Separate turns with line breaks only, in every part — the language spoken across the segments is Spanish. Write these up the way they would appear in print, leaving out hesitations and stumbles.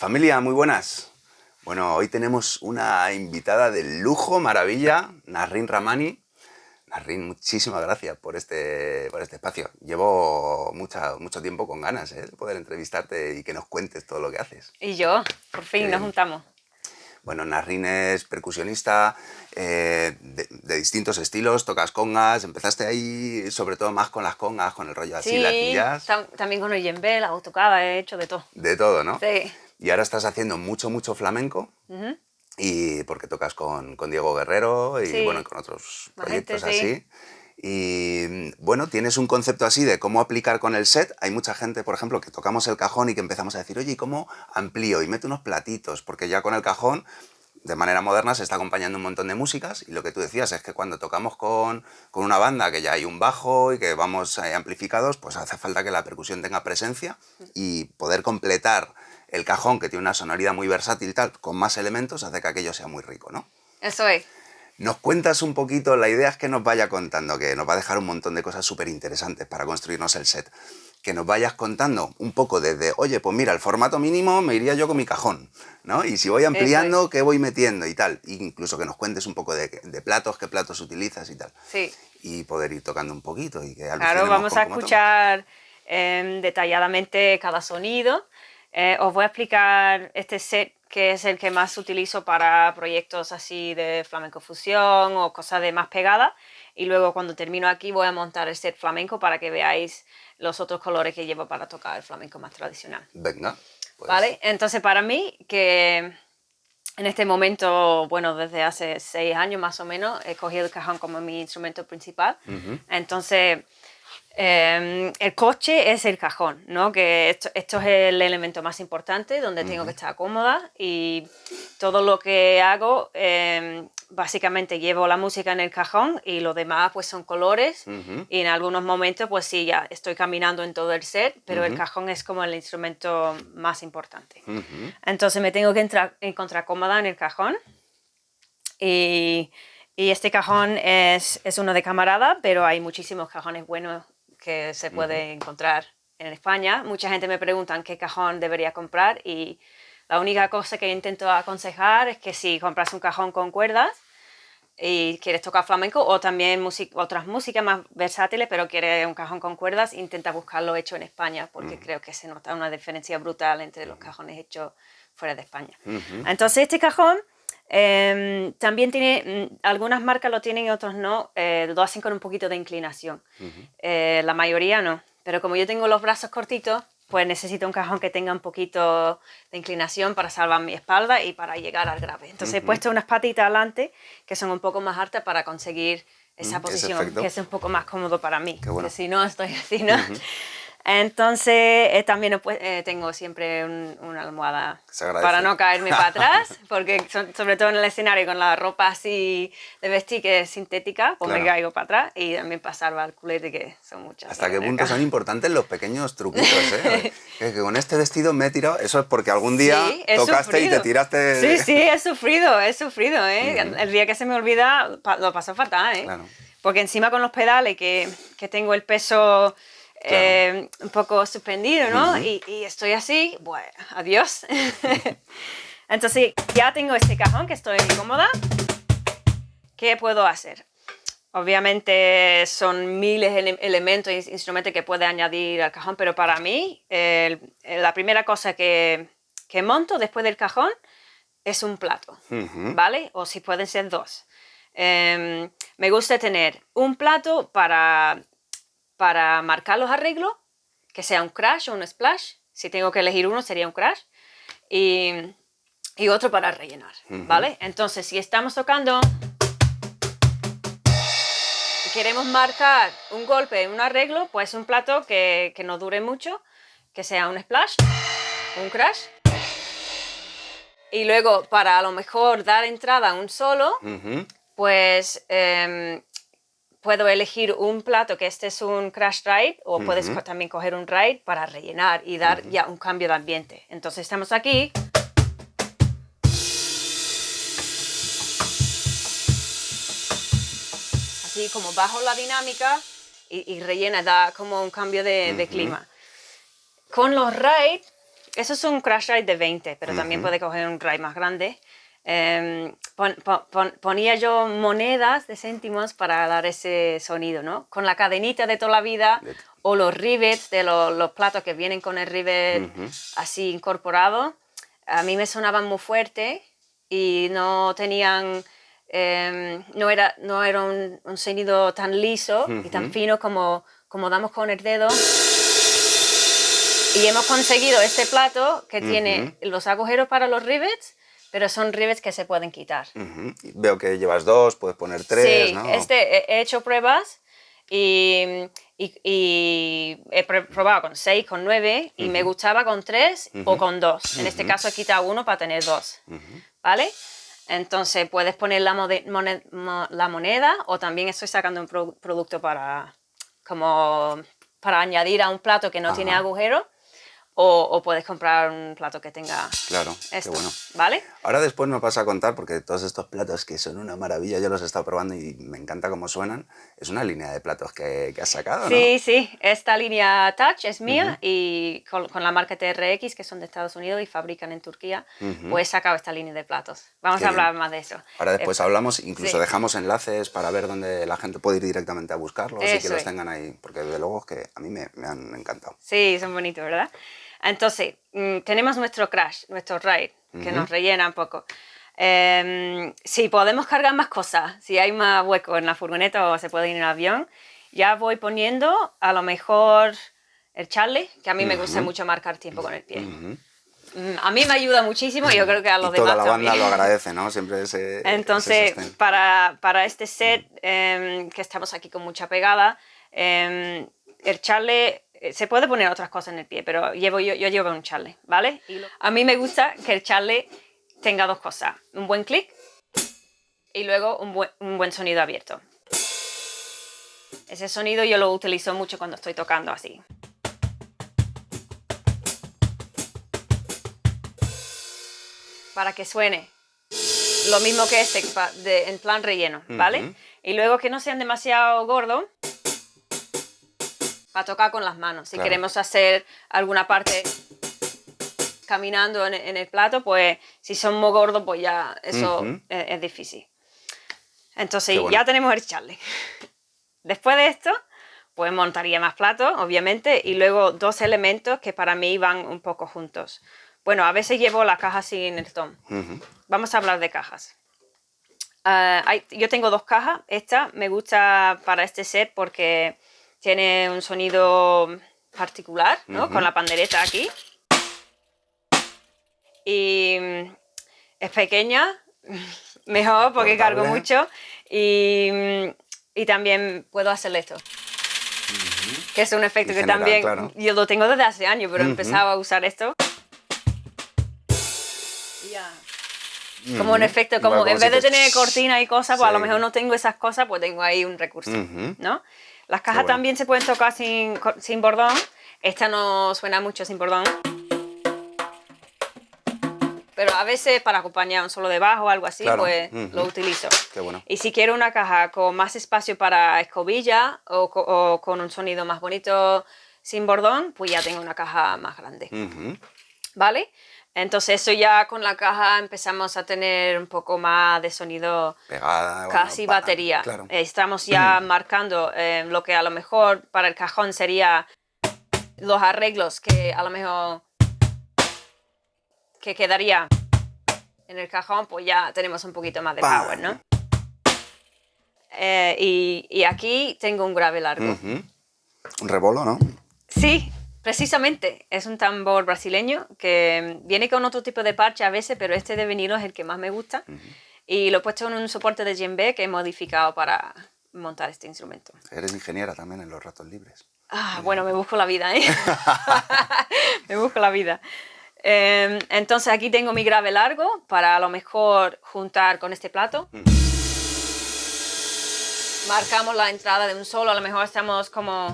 Familia, muy buenas. Bueno, hoy tenemos una invitada de lujo, maravilla, Nasrin Rahmani. Nasrin, muchísimas gracias por este espacio. Llevo mucho tiempo con ganas de poder entrevistarte y que nos cuentes todo lo que haces.
Y yo, por fin nos juntamos.
Bueno, Nasrin es percusionista de distintos estilos, tocas congas, empezaste ahí sobre todo más con las congas, con el rollo así, Latin jazz.
También con el djembe, la autocada, he hecho de todo.
De todo, ¿no?
Sí.
Y ahora estás haciendo mucho flamenco. Y porque tocas con Diego Guerrero y
Sí.
bueno, con otros proyectos
gente, sí.
así. Y bueno, tienes un concepto así de cómo aplicar con el set. Hay mucha gente, por ejemplo, que tocamos el cajón y que empezamos a decir, oye, ¿y cómo amplío? Y meto unos platitos, porque ya con el cajón, de manera moderna, se está acompañando un montón de músicas. Y lo que tú decías es que cuando tocamos con una banda, que ya hay un bajo y que vamos amplificados, pues hace falta que la percusión tenga presencia y poder completar el cajón, que tiene una sonoridad muy versátil, tal, con más elementos, hace que aquello sea muy rico, ¿no?
Eso es.
¿Nos cuentas un poquito? La idea es que nos vaya contando, que nos va a dejar un montón de cosas súper interesantes para construirnos el set. Que nos vayas contando un poco desde, oye, pues mira, el formato mínimo me iría yo con mi cajón, ¿no? Y si voy ampliando, ¿qué voy metiendo y tal? Incluso que nos cuentes un poco de platos, qué platos utilizas y tal.
Sí.
Y poder ir tocando un poquito y que
Claro, vamos a escuchar detalladamente cada sonido. Os voy a explicar este set, que es el que más utilizo para proyectos así de flamenco fusión o cosas de más pegada. Y luego cuando termino aquí voy a montar el set flamenco para que veáis los otros colores que llevo para tocar el flamenco más tradicional.
Venga.
Pues. ¿Vale? Entonces para mí, que en este momento, bueno, desde hace 6 años más o menos, he cogido el cajón como mi instrumento principal. Entonces, el coche es el cajón, ¿no? Que esto es el elemento más importante, donde tengo que estar cómoda, y todo lo que hago, básicamente llevo la música en el cajón y lo demás pues son colores, y en algunos momentos pues sí, ya estoy caminando en todo el set, pero el cajón es como el instrumento más importante. Entonces me tengo que encontrar cómoda en el cajón, y este cajón es uno de camarada, pero hay muchísimos cajones buenos que se puede encontrar en España. Mucha gente me pregunta qué cajón debería comprar, y la única cosa que intento aconsejar es que si compras un cajón con cuerdas y quieres tocar flamenco, o también otras músicas más versátiles, pero quieres un cajón con cuerdas, intenta buscarlo hecho en España, porque creo que se nota una diferencia brutal entre los cajones hechos fuera de España. Entonces este cajón también tiene, algunas marcas lo tienen y otros no, lo hacen con un poquito de inclinación. La mayoría no, pero como yo tengo los brazos cortitos, pues necesito un cajón que tenga un poquito de inclinación para salvar mi espalda y para llegar al grave. Entonces he puesto unas patitas adelante que son un poco más altas para conseguir esa posición, que es un poco más cómodo para mí.
Qué bueno.
Que si no, estoy así, ¿no? Entonces también tengo siempre una almohada para no caerme para atrás, porque sobre todo en el escenario con la ropa así de vestir que es sintética, pues me caigo para atrás, y también para salvar el culete, que son muchas.
¿Hasta qué punto son importantes los pequeños truquitos? Que con este vestido me he tirado, eso es porque algún día tocaste y te tiraste...
Sí, he sufrido. El día que se me olvida lo paso fatal,
Claro.
Porque encima con los pedales que tengo el peso... Claro. Un poco suspendido, ¿no? Y estoy así, bueno, adiós. Entonces ya tengo este cajón que estoy cómoda. ¿Qué puedo hacer? Obviamente son miles de elementos e instrumentos que puede añadir al cajón, pero para mí la primera cosa que monto después del cajón es un plato, ¿vale? O si pueden ser dos. Me gusta tener un plato para marcar los arreglos, que sea un crash o un splash. Si tengo que elegir uno, sería un crash. Y otro para rellenar, ¿vale? Entonces, si estamos tocando y queremos marcar un golpe en un arreglo, pues un plato que no dure mucho, que sea un splash, un crash. Y luego, para a lo mejor dar entrada a un solo, pues... puedo elegir un plato, que este es un crash ride, o puedes también coger un ride para rellenar y dar ya un cambio de ambiente. Entonces estamos aquí. Así como bajo la dinámica y rellena, da como un cambio de clima. Con los rides eso es un crash ride de 20, pero también puede coger un ride más grande. Ponía yo monedas de céntimos para dar ese sonido, ¿no? Con la cadenita de toda la vida o los rivets de los platos que vienen con el rivet así incorporado. A mí me sonaban muy fuerte y no tenían... no era un sonido tan liso y tan fino como damos con el dedo. Y hemos conseguido este plato que tiene los agujeros para los rivets, pero son rivets que se pueden quitar.
Veo que llevas 2, puedes poner 3,
sí,
¿no?
He hecho pruebas y he probado con 6, con 9 y me gustaba con 3 o con 2. En este caso he quitado 1 para tener 2, ¿vale? Entonces puedes poner la moneda o también estoy sacando un producto para añadir a un plato que no tiene agujero. O puedes comprar un plato que tenga
claro,
esto,
qué bueno.
¿vale?
Ahora después me vas a contar, porque todos estos platos que son una maravilla, yo los he estado probando y me encanta cómo suenan, es una línea de platos que has sacado, ¿no?
Sí, sí, esta línea Touch es mía y con la marca TRX, que son de Estados Unidos y fabrican en Turquía, pues he sacado esta línea de platos. Vamos a hablar más de eso.
Ahora después hablamos, incluso dejamos enlaces para ver dónde la gente puede ir directamente a buscarlos y que los tengan ahí, porque desde luego es que a mí me han encantado.
Sí, son bonitos, ¿verdad? Entonces, tenemos nuestro crash, nuestro ride, que nos rellena un poco. Si podemos cargar más cosas, si hay más hueco en la furgoneta o se puede ir en el avión, ya voy poniendo a lo mejor el Charlie, que a mí me gusta mucho marcar tiempo con el pie. A mí me ayuda muchísimo y yo creo que a los demás
toda la banda
también.
lo agradece, ¿no? Siempre
Entonces, para este set, que estamos aquí con mucha pegada, el Charlie... Se puede poner otras cosas en el pie, pero yo llevo un Charlie, ¿vale? A mí me gusta que el Charlie tenga 2 cosas. Un buen clic y luego un buen sonido abierto. Ese sonido yo lo utilizo mucho cuando estoy tocando así. Para que suene lo mismo que en plan relleno, ¿vale? Y luego que no sean demasiado gordos. Para tocar con las manos. Si queremos hacer alguna parte caminando en el plato, pues si son muy gordos, pues ya eso es difícil. Entonces ya tenemos el Charlie. Después de esto, pues montaría más platos, obviamente, y luego 2 elementos que para mí van un poco juntos. Bueno, a veces llevo la caja sin el tom. Vamos a hablar de cajas. Yo tengo 2 cajas. Esta me gusta para este set porque... tiene un sonido particular, ¿no? Con la pandereta aquí. Y es pequeña, mejor porque cargo mucho. Y también puedo hacer esto. Que es un efecto que también yo lo tengo desde hace años, pero he empezado a usar esto. Como un efecto, como en vez de tener cortina y cosas, pues a lo mejor no tengo esas cosas, pues tengo ahí un recurso, ¿no? Las cajas también se pueden tocar sin bordón. Esta no suena mucho sin bordón. Pero a veces para acompañar un solo de bajo o algo así, pues lo utilizo.
Qué bueno.
Y si quiero una caja con más espacio para escobilla o con un sonido más bonito sin bordón, pues ya tengo una caja más grande. ¿Vale? Entonces eso ya con la caja empezamos a tener un poco más de sonido
pegada,
casi batería.
Claro.
Estamos ya marcando lo que a lo mejor para el cajón sería los arreglos que a lo mejor que quedaría en el cajón, pues ya tenemos un poquito más de power, ¿no? Y aquí tengo un grave largo.
Un rebolo, ¿no?
Sí. Precisamente, es un tambor brasileño que viene con otro tipo de parche a veces, pero este de vinilo es el que más me gusta. Y lo he puesto en un soporte de djembe que he modificado para montar este instrumento.
Eres ingeniera también en los ratos libres.
Bueno, me busco la vida, ¿eh? Me busco la vida. Entonces aquí tengo mi grave largo para a lo mejor juntar con este plato. Marcamos la entrada de un solo, a lo mejor estamos como...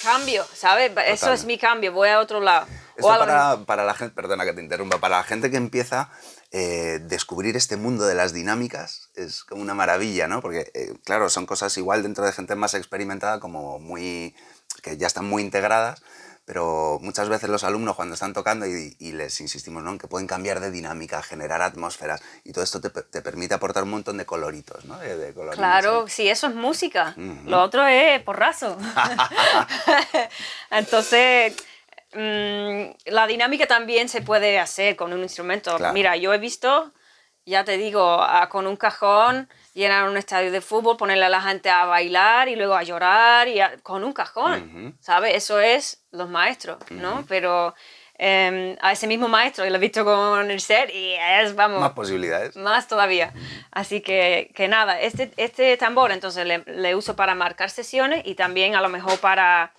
Cambio, ¿sabes? Total. Eso es mi cambio, voy a otro lado.
Esto para la gente, perdona que te interrumpa, para la gente que empieza, descubrir este mundo de las dinámicas es como una maravilla, ¿no? Porque, claro, son cosas igual dentro de gente más experimentada, como que ya están muy integradas, pero muchas veces los alumnos cuando están tocando y les insistimos, ¿no?, en que pueden cambiar de dinámica, generar atmósferas, y todo esto te permite aportar un montón de coloritos, ¿no? De colorines,
Claro, sí, eso es música. Lo otro es porrazo. Entonces, la dinámica también se puede hacer con un instrumento.
Claro.
Mira, yo he visto, ya te digo, con un cajón llenar un estadio de fútbol, ponerle a la gente a bailar y luego a llorar con un cajón, ¿sabes? Eso es los maestros, ¿no? Pero a ese mismo maestro lo he visto con el set y es, vamos...
Más posibilidades.
Más todavía. Así que nada, este tambor entonces le uso para marcar sesiones y también a lo mejor para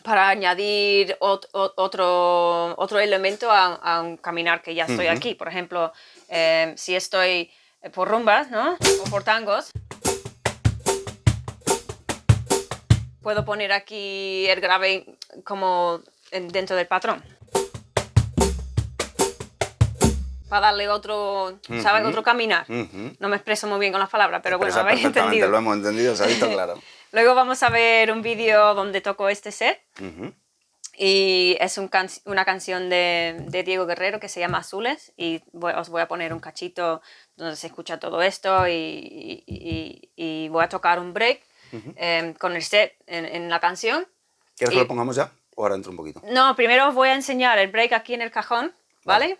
añadir otro elemento a un caminar que ya estoy aquí. Por ejemplo, si estoy por rumbas, ¿no?, o por tangos, puedo poner aquí el grave como dentro del patrón. Para darle otro, ¿sabes?, otro caminar. No me expreso muy bien con las palabras, pero bueno, habéis entendido.
Lo hemos entendido, se ha visto claro.
Luego vamos a ver un vídeo donde toco este set. Y es una canción de Diego Guerrero que se llama Azules. Y os voy a poner un cachito donde se escucha todo esto. Y voy a tocar un break con el set en la canción.
¿Quieres que lo pongamos ya? ¿O ahora entro un poquito?
No, primero os voy a enseñar el break aquí en el cajón, ¿vale?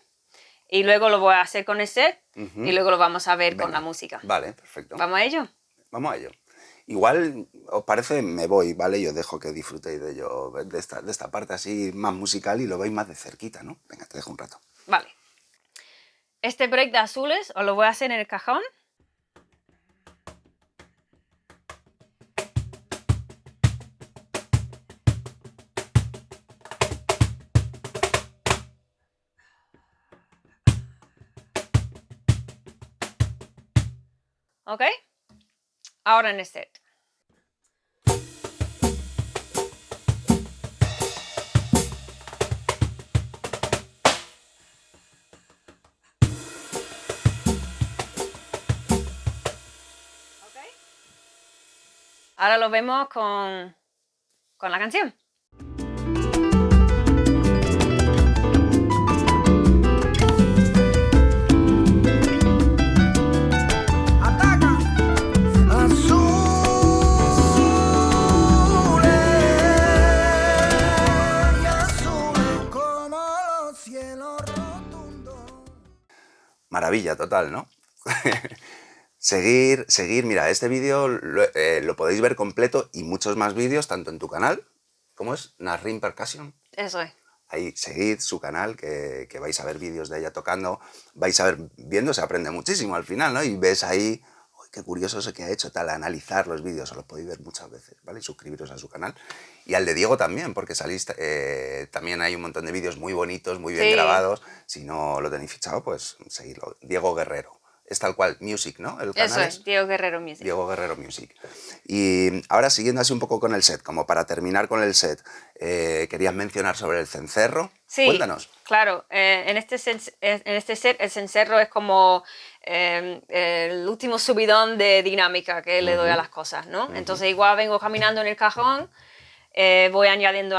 Y luego lo voy a hacer con el set y luego lo vamos a ver con la música.
Vale, perfecto.
¿Vamos a ello?
Vamos a ello. Igual, ¿os parece? Me voy, ¿vale? Y os dejo que disfrutéis de ello, de esta parte así más musical y lo veis más de cerquita, ¿no? Venga, te dejo un rato.
Vale. Este break de Azules os lo voy a hacer en el cajón. ¿Ok? Ahora en el set. ¿Ok? Ahora lo vemos con la canción.
Maravilla total, ¿no? Seguir, mira, este vídeo lo podéis ver completo y muchos más vídeos, tanto en tu canal, ¿cómo es? Nasrin Percussion.
Eso es.
Ahí, seguid su canal, que vais a ver vídeos de ella tocando, vais a ver, viendo se aprende muchísimo al final, ¿no? Y ves ahí, uy, qué curioso eso que ha hecho, tal, analizar los vídeos, os los podéis ver muchas veces, ¿vale? Y suscribiros a su canal. Y al de Diego también, porque salís, también hay un montón de vídeos muy bonitos, muy bien grabados. Si no lo tenéis fichado, pues seguidlo. Diego Guerrero. Es tal cual, Music, ¿no? El canal
eso es, Diego Guerrero Music.
Diego Guerrero Music. Y ahora, siguiendo así un poco con el set, como para terminar con el set, querías mencionar sobre el cencerro.
Sí,
cuéntanos.
Claro, en este set el cencerro es como el último subidón de dinámica que le doy a las cosas, ¿no? Entonces igual vengo caminando en el cajón, voy añadiendo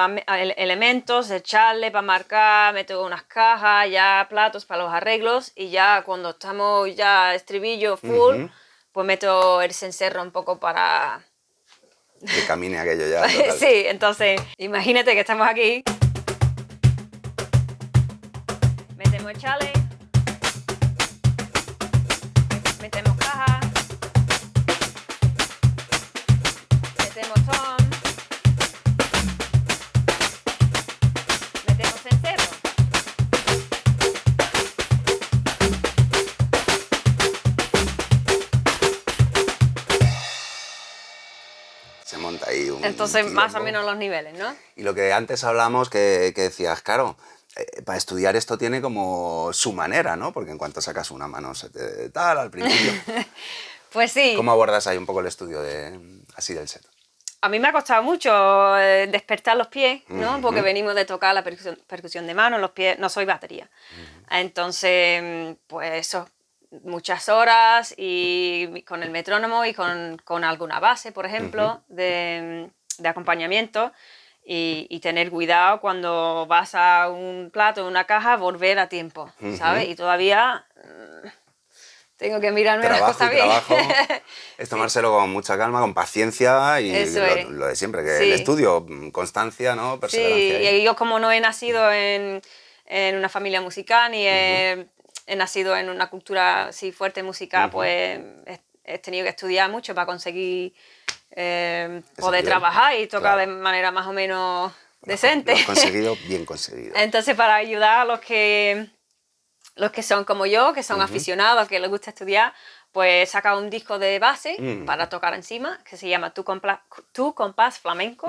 elementos, echarle para marcar, meto unas cajas, ya platos para los arreglos y ya cuando estamos ya estribillo full, pues meto el cencerro un poco para...
Que camine aquello ya. Total.
Sí, entonces imagínate que estamos aquí. Metemos el chale, metemos caja, metemos tom, metemos cencerro.
Se monta ahí un
Entonces, más o
quilombo.
menos los niveles, ¿no?
Y lo que antes hablamos que decías, claro, para estudiar esto tiene como su manera, ¿no? Porque en cuanto sacas una mano se te tal al principio.
Pues sí.
¿Cómo abordas ahí un poco el estudio así del set?
a mí me ha costado mucho despertar los pies, ¿no? Porque venimos de tocar la percusión de mano, los pies, no soy batería. Entonces, pues eso, muchas horas y con el metrónomo y con alguna base, por ejemplo, de acompañamiento. Y tener cuidado cuando vas a un plato, una caja, volver a tiempo, ¿sabes? Y todavía tengo que mirarme las cosas bien.
Trabajo, es tomárselo con mucha calma, con paciencia y lo de siempre, que el estudio, constancia, ¿no? Perseverancia.
Sí, y yo como no he nacido en una familia musical ni he nacido en una cultura así fuerte musical, pues he tenido que estudiar mucho para conseguir poder trabajar y tocar de manera más o menos decente.
Lo has conseguido, bien conseguido.
Entonces, para ayudar a los que son como yo, que son aficionados, que les gusta estudiar, pues he sacado un disco de base para tocar encima, que se llama Tu Compás Flamenco,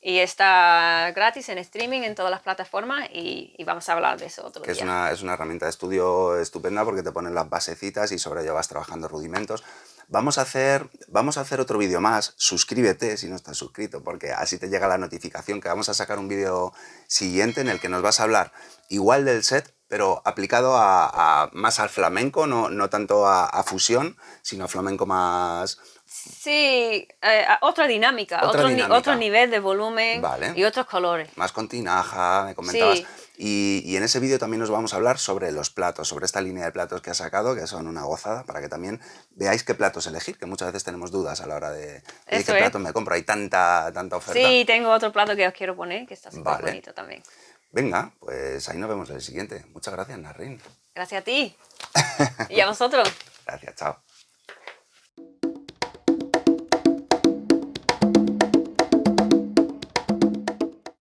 y está gratis en streaming en todas las plataformas, y vamos a hablar de eso otro día.
Es una herramienta de estudio estupenda porque te ponen las basecitas y sobre ello vas trabajando rudimentos. Vamos a hacer otro vídeo más. Suscríbete si no estás suscrito, porque así te llega la notificación que vamos a sacar un vídeo siguiente en el que nos vas a hablar igual del set, pero aplicado más al flamenco, no tanto a fusión, sino a flamenco más...
Sí, otra dinámica, otro nivel de volumen, vale, y otros colores.
Más con tinaja, me comentabas. Sí. Y en ese vídeo también nos vamos a hablar sobre los platos, sobre esta línea de platos que has sacado, que son una gozada, para que también veáis qué platos elegir, que muchas veces tenemos dudas a la hora de qué platos me compro. Hay tanta oferta.
Sí, tengo otro plato que os quiero poner, que está súper bonito también.
Venga, pues ahí nos vemos en el siguiente. Muchas gracias, Nasrin.
Gracias a ti. Y a vosotros.
Gracias, chao.